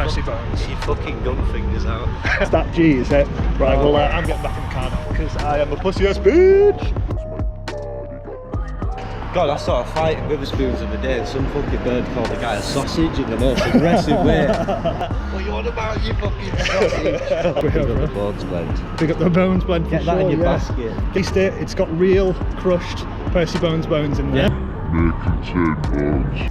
PERCYBONES. Your fucking gun fingers out. It's that G, is it? Right, well, I'm getting back in the car now because I am a pussy ass bitch. God, I saw a fight in Witherspoons the other day and some fucking bird called the guy a sausage in the most aggressive way. What you on about, you fucking sausage? Pick up the bones blend. Pick up the bones blend. Get that in your basket. Taste it. It's got real crushed PERCYBONES bones in there. Making 10 bones.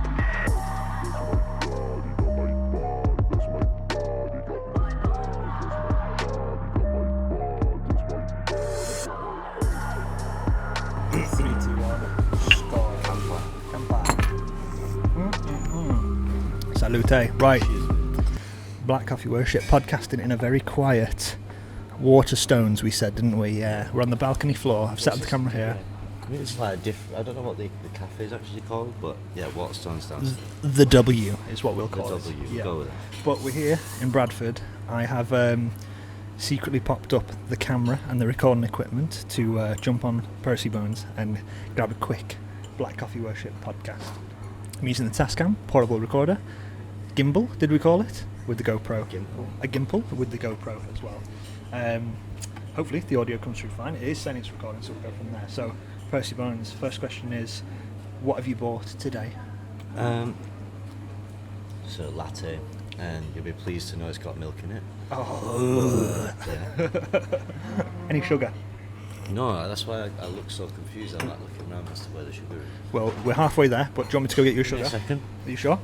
Salute. Right. Black Coffee Worship podcasting in a very quiet Waterstones, we said, didn't we? Yeah. We're on the balcony floor. I've set up the camera here. I mean, it's like a different. I don't know what the cafe is actually called, but yeah, Waterstones stands. The W is what we'll call it. The W, yeah. Go with it. But we're here in Bradford. I have secretly popped up the camera and the recording equipment to jump on PERCYBONES and grab a quick Black Coffee Worship podcast. I'm using the Tascam portable recorder. Gimbal, did we call it? With the GoPro. A gimbal with the GoPro as well. Hopefully the audio comes through fine. It is saying it's recording, so we'll go from there. So, PERCYBONES, first question is, what have you bought today? So latte, and you'll be pleased to know it's got milk in it. Oh. Any sugar? No, that's why I look so confused. I'm like looking around as to where the sugar is. Well, we're halfway there, but do you want me to go get you a sugar? Wait a second. Are you sure?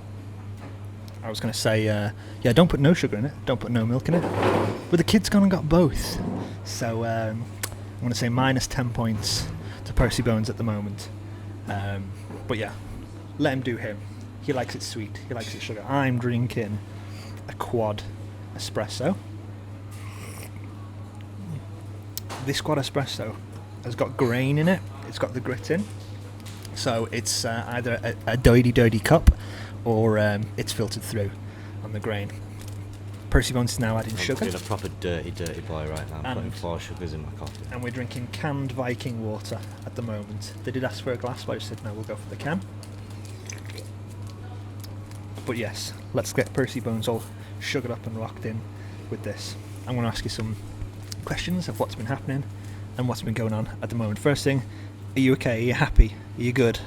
I was going to say, yeah, don't put no sugar in it, don't put no milk in it. But the kid's gone and got both. So I'm going to say minus 10 points to PERCYBONES at the moment. But yeah, let him do him. He likes it sweet, he likes it sugar. I'm drinking a quad espresso. This quad espresso has got grain in it, it's got the grit in. So it's either a dirty cup or it's filtered through on the grain. PERCYBONES is now adding sugar. I'm being a proper dirty boy right now. I'm putting 4 sugars in my coffee. And we're drinking canned Viking water at the moment. They did ask for a glass, but I just said no, we'll go for the can. But yes, let's get PERCYBONES all sugared up and rocked in with this. I'm going to ask you some questions of what's been happening and what's been going on at the moment. First thing, are you okay? Are you happy? Are you good?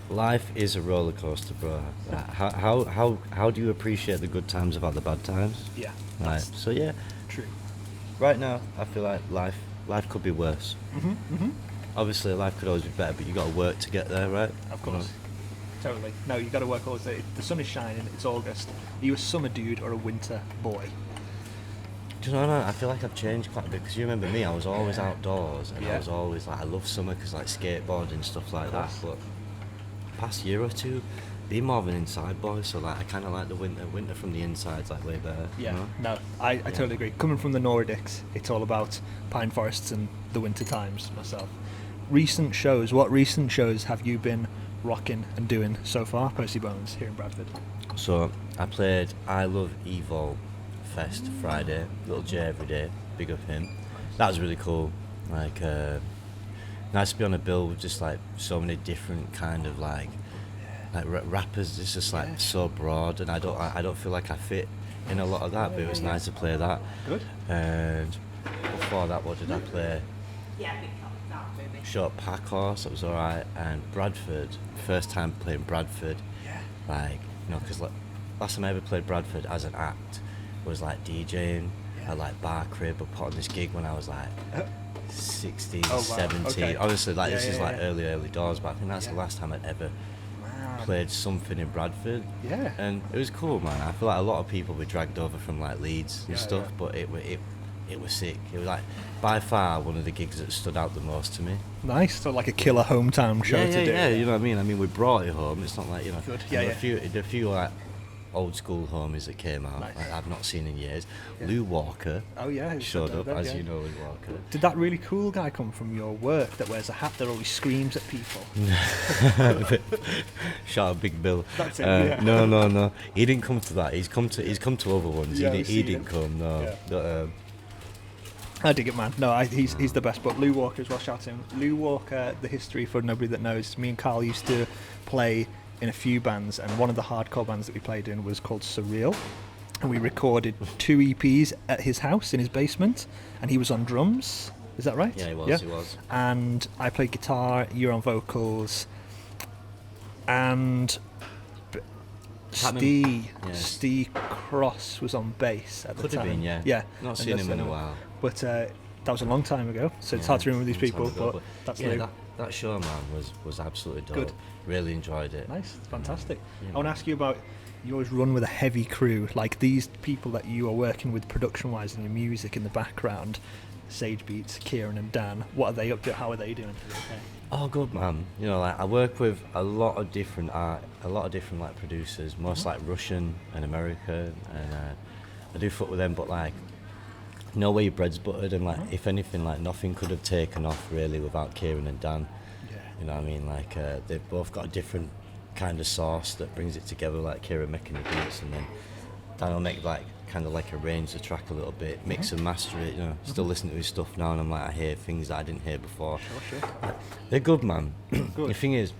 Life is a roller coaster, bro. How do you appreciate the good times about the bad times? Yeah. Right. So yeah, True. right now I feel like life could be worse. Obviously, life could always be better, but you got to work to get there, right? Of course. Totally. No, you got to work all day. The sun is shining. It's August. Are you a summer dude or a winter boy? Do you know? I feel like I've changed quite a bit because you remember me. I was always outdoors, and I was always like, I love summer because like skateboarding and stuff like that. But past year or two, being more of an inside boy, so like I kind of like the winter from the inside's like way better. Yeah, you know? no, I totally agree. Coming from the Nordics, it's all about pine forests and the winter times myself. Recent shows, what recent shows have you been rocking and doing so far, PERCYBONES, here in Bradford? So I played I Love Evil Fest Friday, Little J every day, big up him. That was really cool. Like nice to be on a bill with just like so many different kind of like rappers. It's just like so broad, and I don't feel like I fit in a lot of that. But it was nice to play that. Good. And before that, what did I play? Short Pack Horse. That was alright. And Bradford, first time playing Bradford. Yeah. Like because last time I ever played Bradford as an act was like DJing at like Bar Crib, or put on this gig when I was like 16, 17. Okay. Obviously, like this is like early doors, but I think that's the last time I'd ever played something in Bradford. Yeah. And it was cool, man. I feel like a lot of people were dragged over from like Leeds and stuff, but it was sick. It was like by far one of the gigs that stood out the most to me. Nice. So like a killer hometown show to do. Yeah, you know what I mean? I mean, we brought it home. It's not like, you know, Good. a few like old school homies that came out, nice. like, I've not seen in years. Lou Walker showed up, as you know, Lou Walker. Did that really cool guy come from your work that wears a hat that always screams at people? Shout out Big Bill. That's it, No. He didn't come to that. He's come to other ones. Yeah, he didn't come, no. Yeah. But, I dig it, man. No, he's the best. But Lou Walker as well, shout to him. Lou Walker, the history for nobody that knows, me and Carl used to play in a few bands, and one of the hardcore bands that we played in was called Surreal. and we recorded 2 EPs at his house in his basement, and he was on drums. Is that right? Yeah, he was. He was. And I played guitar, you're on vocals, and Steve Cross was on bass at the time. Could have been, yeah. Yeah. Not seen him in a while. But that was a long time ago, so it's hard to remember these people. But that's that show, man, was absolutely dope. Good. Really enjoyed it. Nice, it's fantastic. Yeah, I want to ask you about, you always run with a heavy crew, like these people that you are working with production-wise in your music in the background, Sage Beats, Kieran and Dan. What are they up to? How are they doing? Oh, good, man. You know, like I work with a lot of different like producers, most like Russian and American, and I do fuck with them, but like, no way your bread's buttered, and like, if anything, like nothing could have taken off really without Kieran and Dan. Yeah. You know what I mean? Like they've both got a different kind of sauce that brings it together. Like Kieran making the beats, and then Dan will make like kind of like arrange the track a little bit, mix and master it. You know, still listening to his stuff now, and I'm like, I hear things that I didn't hear before. Sure. They're good, man. Good. The thing is,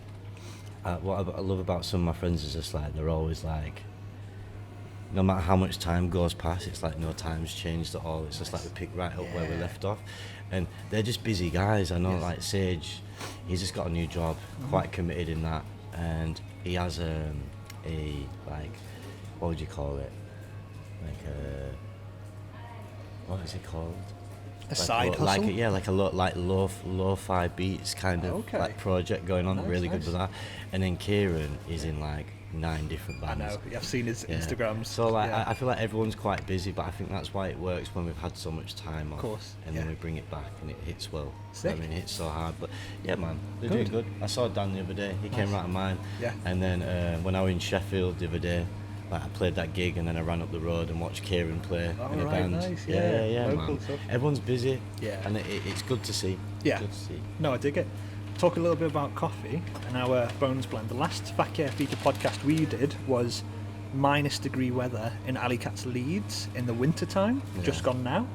what I love about some of my friends is just like they're always like, no matter how much time goes past, it's like no time's changed at all. It's just like we pick right up where we left off, and they're just busy guys. I know, like Sage, he's just got a new job, quite committed in that, and he has a like, what would you call it? Like what is it called? A side hustle? Like a lo-fi beats kind of like project going on. Really good with that. And then Kieran is in like 9 different bands. I know, I've seen his Instagrams. So like, I feel like everyone's quite busy, but I think that's why it works when we've had so much time off. Of course. And then we bring it back and it hits well. Sick. I mean, it hits so hard. But yeah, man, they're doing good. I saw Dan the other day. He came right of mine. Yeah. And then when I was in Sheffield the other day, like I played that gig and then I ran up the road and watched Kieran play in a band. Nice. Yeah, Local man. stuff. Everyone's busy. Yeah. And it's good to see. Yeah. Good to see. No, I dig it. Talk a little bit about coffee and our Bones blend. The last FAK YAH FIKA podcast we did was -degree weather in Alicat's Leeds in the winter time, just gone now.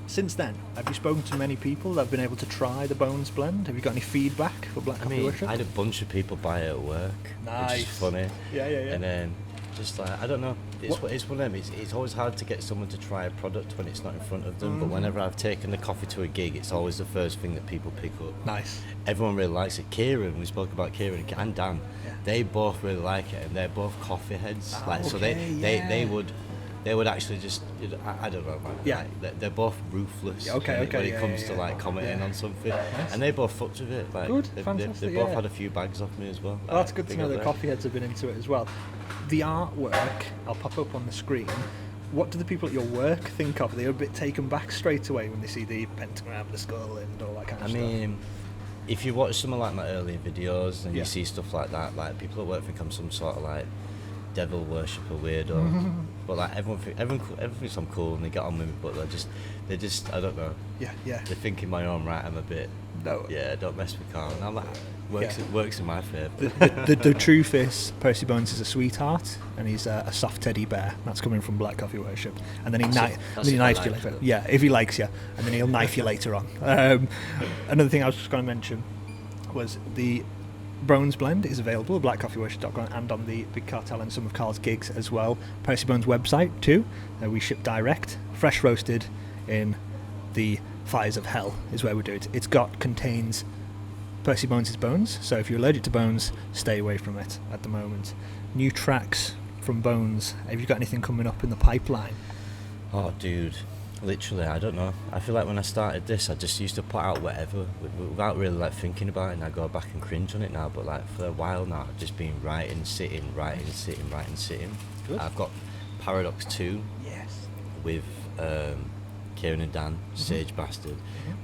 Since then, have you spoken to many people that have been able to try the Bones blend? Have you got any feedback for Black Coffee Worship? I had a bunch of people buy it at work, which is funny. Yeah. And then just like, I don't know, it's one of them. It's always hard to get someone to try a product when it's not in front of them. But whenever I've taken the coffee to a gig, it's always the first thing that people pick up. Nice. Everyone really likes it. Kieran, we spoke about Kieran and Dan. Yeah. They both really like it, and they're both coffee heads. So they would actually just, I don't know, man. Yeah. Like, they're both ruthless when it comes to like commenting on something, and they both fucked with it. Like, Good, they fantastic. both had a few bags off me as well. Well, that's good to know that coffee heads have been into it as well. The artwork, I'll pop up on the screen. What do the people at your work think of? Are they a bit taken back straight away when they see the pentagram, the skull, and all that kind of stuff? I mean, if you watch some of like my earlier videos and you see stuff like that, like people at work think I'm some sort of like devil worshipper weirdo, but like everyone thinks I'm cool and they get on with me, but they're just I don't know. Yeah. They think in my own right I'm a bit. No. Yeah, don't mess with Carl. And I'm like, works in my favour. The truth is, PERCYBONES is a sweetheart, and he's a soft teddy bear. That's coming from Black Coffee Worship. And then he knifes you later. Yeah, if he likes you, and then he'll knife you later on. Another thing I was just going to mention was the Bones blend is available at blackcoffeeworship.com and on the Big Cartel and some of Carl's gigs as well. PERCYBONES website too. We ship direct, fresh roasted in the fires of hell is where we do it. Contains PERCYBONES' bones, so if you're allergic to bones, stay away from it at the moment. New tracks from Bones. Have you got anything coming up in the pipeline? Oh, dude. Literally, I don't know. I feel like when I started this, I just used to put out whatever without really like thinking about it, and I go back and cringe on it now. But like for a while now, I've just been writing, sitting. Good. I've got Paradox 2 with Kieran and Dan, Sage Bastard,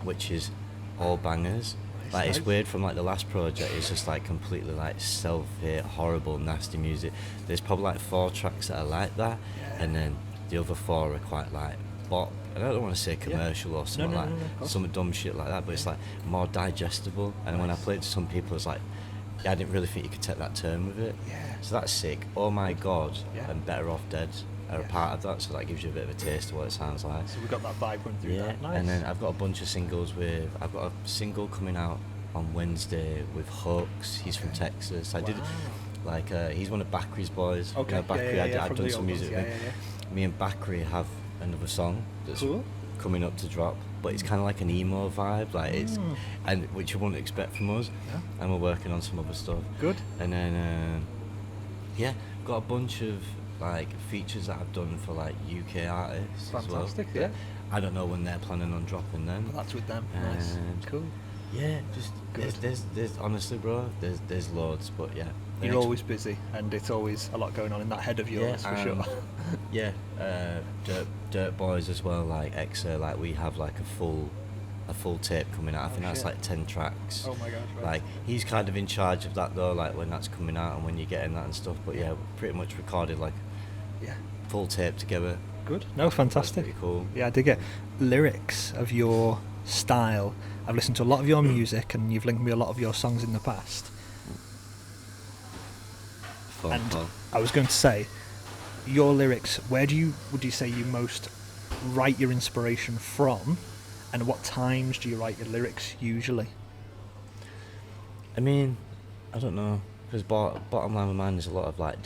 which is all bangers. Like it's weird from like the last project, it's just like completely like self-hate, horrible, nasty music. There's probably like 4 tracks that are like that, and then the other 4 are quite like bop. I don't want to say commercial or something some dumb shit like that, but it's like more digestible. And when I played it to some people, it's like, I didn't really think you could take that turn with it. So that's sick. Oh My God and Better Off Dead are a part of that, so that gives you a bit of a taste of what it sounds like. So we've got that vibe going through that. Nice. And then I've got a bunch of singles I've got a single coming out on Wednesday with Hooks. He's from Texas. I did like he's one of Bakri's boys. Okay. You know, Bakri, I've done some music with him. Yeah. Me and Bakri have another song that's Cool. coming up to drop, but it's kind of like an emo vibe, like it's, and which you wouldn't expect from us. Yeah. And we're working on some other stuff. Good. And then got a bunch of like features that I've done for like UK artists Fantastic, as well. yeah. I don't know when they're planning on dropping them. But that's with them. Nice. And Cool. Yeah, just Good. there's honestly, bro, there's loads, but yeah. You're always busy, and it's always a lot going on in that head of yours, for sure. Yeah, Dirt Boys as well, like Exa, like we have like a full tape coming out. I think that's shit. like 10 tracks. Oh my gosh, right. Like he's kind of in charge of that though, like when that's coming out and when you're getting that and stuff. But yeah, we pretty much recorded like full tape together. Good. No, fantastic. Pretty cool. Yeah, I dig it. Lyrics of your style. I've listened to a lot of your music, and you've linked me a lot of your songs in the past. Fun, And fun. I was going to say, your lyrics, would you say you most write your inspiration from, and what times do you write your lyrics usually? I mean, I don't know, because bottom line of mine is a lot of like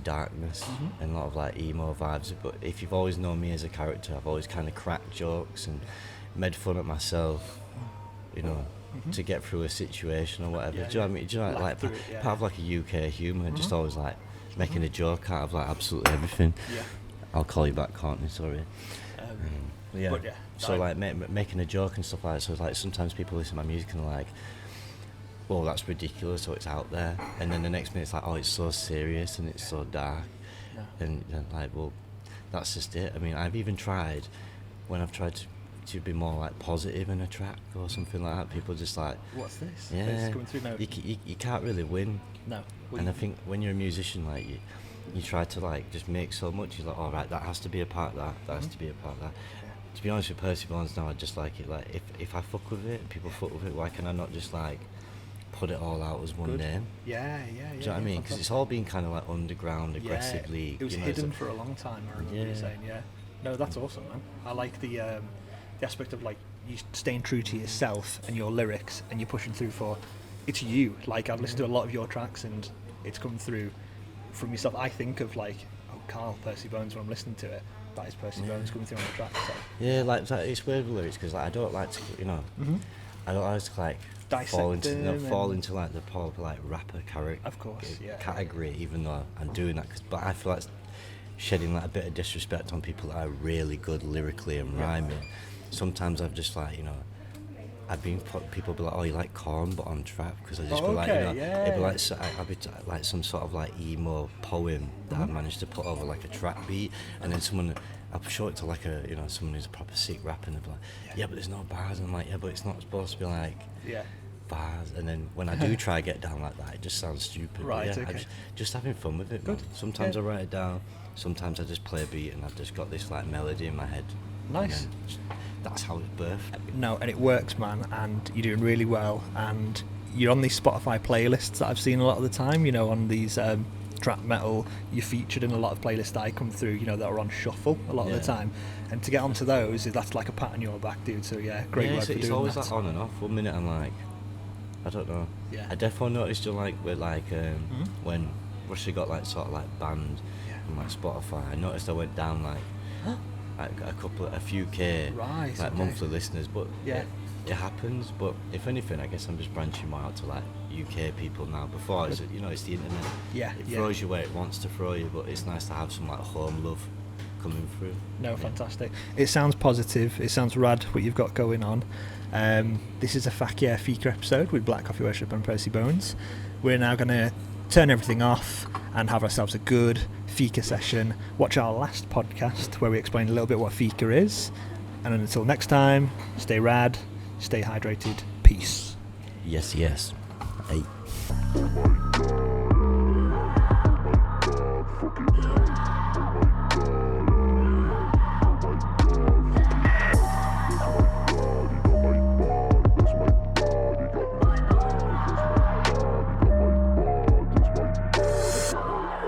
darkness and a lot of like emo vibes. But if you've always known me as a character, I've always kind of cracked jokes and made fun at myself, you know, to get through a situation or whatever. Yeah, do you know what I mean? Do you know like through it, part of like a UK humour, just always like making a joke out of like absolutely everything. Yeah. I'll call you back, can't I? Sorry. Yeah. But yeah, So like making a joke and stuff like that. So like sometimes people listen to my music and they're like, well, that's ridiculous, so it's out there. And then the next minute it's like, oh, it's so serious and it's so dark. Yeah. And like, well, that's just it. I mean, I've even tried, when I've tried to be more like positive in a track or something like that, people just like, What's this? yeah, It's coming through now. you can't really win. No. And I think when you're a musician, like you try to like just make so much, you're like, all right, that has to be a part of that has to be a part of that. To be honest with PERCYBONES now, I just like it, like if I fuck with it, people fuck with it, why can I not just like put it all out as one Good. name? Yeah. Do you know what I mean? Because it's all been kind of like underground, aggressively. It was you know, hidden for a long time, I remember you saying, No, that's awesome, man. I like the aspect of like you staying true to yourself and your lyrics, and you're pushing through for it's you. Like I've listened to a lot of your tracks, and it's come through from yourself. I think of like, oh, Carl PERCYBONES when I'm listening to it. That is PERCYBONES coming through on the track. So. Yeah, like that, it's weird with lyrics because like, I don't like to, you know, I don't like to like fall into like the pop like rapper category, even though I'm doing that. But I feel like it's shedding like a bit of disrespect on people that are really good lyrically and rhyming. Sometimes I've just like, you know, people be like, oh, you like Corn but on trap, because I just be like, you know, it'd be like I'd be like some sort of like emo poem that I managed to put over like a trap beat, and then I'll show it to like a, you know, someone who's a proper sick rapper, and they'll be like, yeah, but there's no bars. And I'm like, yeah, but it's not supposed to be like bars. And then when I do try to get down like that, it just sounds stupid. Right, but yeah, okay. I'm just having fun with it. Good. Man. Sometimes I write it down. Sometimes I just play a beat and I've just got this like melody in my head. Nice. That's how it's birthed. No, and it works, man, and you're doing really well, and you're on these Spotify playlists that I've seen a lot of the time, you know, on these trap metal, you're featured in a lot of playlists that I come through, you know, that are on shuffle a lot of the time, and to get onto those, that's like a pat on your back, dude, so yeah, great work for doing that. It's always like on and off. One minute I'm like, I don't know. Yeah. I definitely noticed when Russia got like sort of like banned on like Spotify, I noticed I went down like a few K monthly listeners, but it happens. But if anything, I guess I'm just branching more out to like UK people now. Before it's, you know, it's the internet. It throws you where it wants to throw you, but it's nice to have some like home love coming through. No, fantastic. It sounds positive. It sounds rad what you've got going on. This is a FAK YAH FIKA episode with Black Coffee Worship and PERCYBONES. We're now going to turn everything off and have ourselves a good Fika session. Watch our last podcast where we explain a little bit what Fika is. And until next time, stay rad, stay hydrated, peace. Yes. Hey. Oh my God.